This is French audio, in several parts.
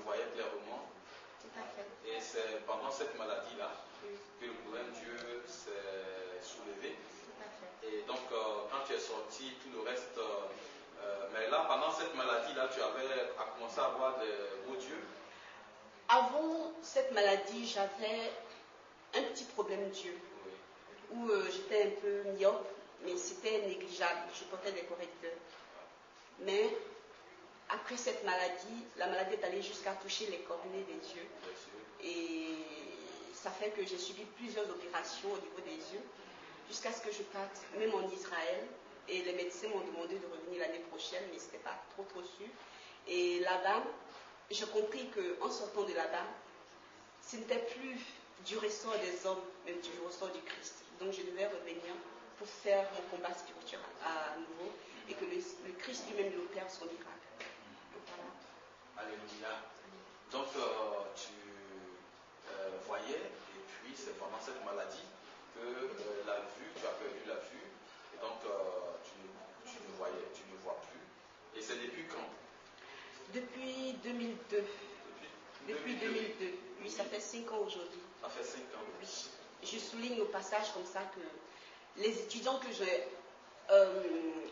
voyais clairement. Tout à fait. Et c'est pendant cette maladie-là Oui. que le problème de Dieu s'est soulevé. Tout à fait. Et donc, quand tu es sorti, tout le reste. Mais là, pendant cette maladie-là, tu avais commencé à voir des beaux dieux. Avant cette maladie, j'avais un petit problème d'yeux, Oui. où j'étais un peu myope, mais c'était négligeable. Je portais des correcteurs. Mais après cette maladie, la maladie est allée jusqu'à toucher les coordonnées des yeux. Bien sûr. Et ça fait que j'ai subi plusieurs opérations au niveau des yeux, jusqu'à ce que je parte même en Israël. Et les médecins m'ont demandé de revenir l'année prochaine, mais ce n'était pas trop sûr. Et là-bas, j'ai compris qu'en sortant de là-bas, ce n'était plus du ressort des hommes, mais du ressort du Christ. Donc je devais revenir pour faire mon combat spirituel à nouveau, et que le Christ lui-même opère son miracle. Voilà. Alléluia. Donc, tu voyais, et puis c'est pendant cette maladie que la vue, tu as perdu la vue, et donc tu ne voyais, tu ne vois plus. Et c'est depuis quand? Depuis 2002. Depuis 2002. Oui, ça fait 5 ans aujourd'hui. Ça fait 5 ans. Oui. Je souligne au passage comme ça que les étudiants que j'ai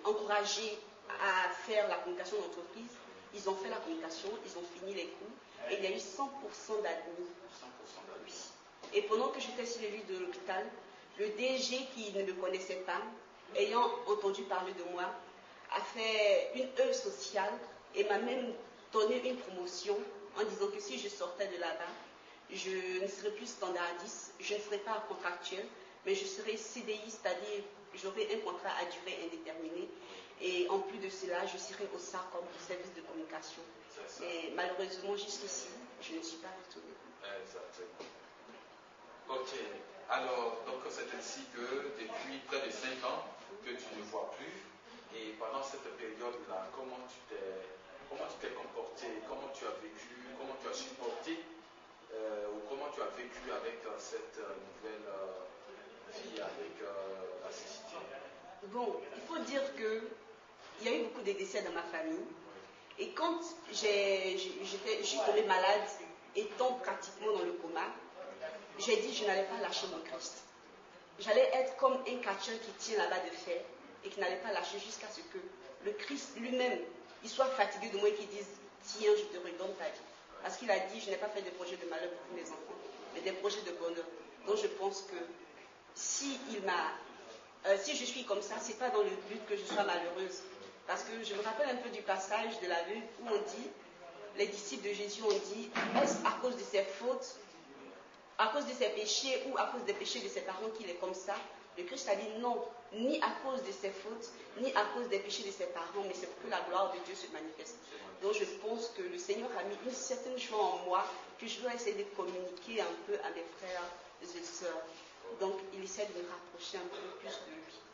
encouragés à faire la communication d'entreprise, ils ont fait la communication, ils ont fini les cours, et il y a eu 100% d'admis. 100% d'admis. Oui. Et pendant que j'étais sur les lits de l'hôpital, le DG qui ne me connaissait pas, ayant entendu parler de moi, a fait une œuvre sociale et m'a même donné une promotion en disant que si je sortais de là-bas, je ne serais plus standardiste, je ne serais pas contractuel, mais je serais CDI, c'est-à-dire j'aurais un contrat à durée indéterminée. Et en plus de cela, je serais au SACOM, au service de communication. Et malheureusement, jusqu'ici, je ne suis pas retournée. Exactement. Ok. Alors, donc c'est ainsi que depuis près de 5 ans que tu ne vois plus. Et pendant cette période-là, comment tu t'es comporté, comment tu as vécu, comment tu as supporté, ou comment tu as vécu avec cette nouvelle vie avec la cécité? Bon, il faut dire qu'il y a eu beaucoup de décès dans ma famille. Et quand je suis tombée malade, étant pratiquement dans le coma, j'ai dit que je n'allais pas lâcher mon Christ. J'allais être comme un catcheur qui tient la balle de fer et qui n'allait pas lâcher jusqu'à ce que le Christ lui-même, il soit fatigué de moi et qu'il dise « Tiens, je te redonne ta vie ». Parce qu'il a dit « Je n'ai pas fait de projet de malheur pour mes enfants, mais des projets de bonheur ». Donc je pense que si je suis comme ça, ce n'est pas dans le but que je sois malheureuse. Parce que je me rappelle un peu du passage de la Bible où on dit, les disciples de Jésus ont dit, est-ce à cause de ses fautes, à cause de ses péchés ou à cause des péchés de ses parents qu'il est comme ça? Le Christ a dit non, ni à cause de ses fautes, ni à cause des péchés de ses parents, mais c'est pour que la gloire de Dieu se manifeste. Donc je pense que le Seigneur a mis une certaine joie en moi que je dois essayer de communiquer un peu à mes frères et sœurs. Donc il essaie de me rapprocher un peu plus de lui.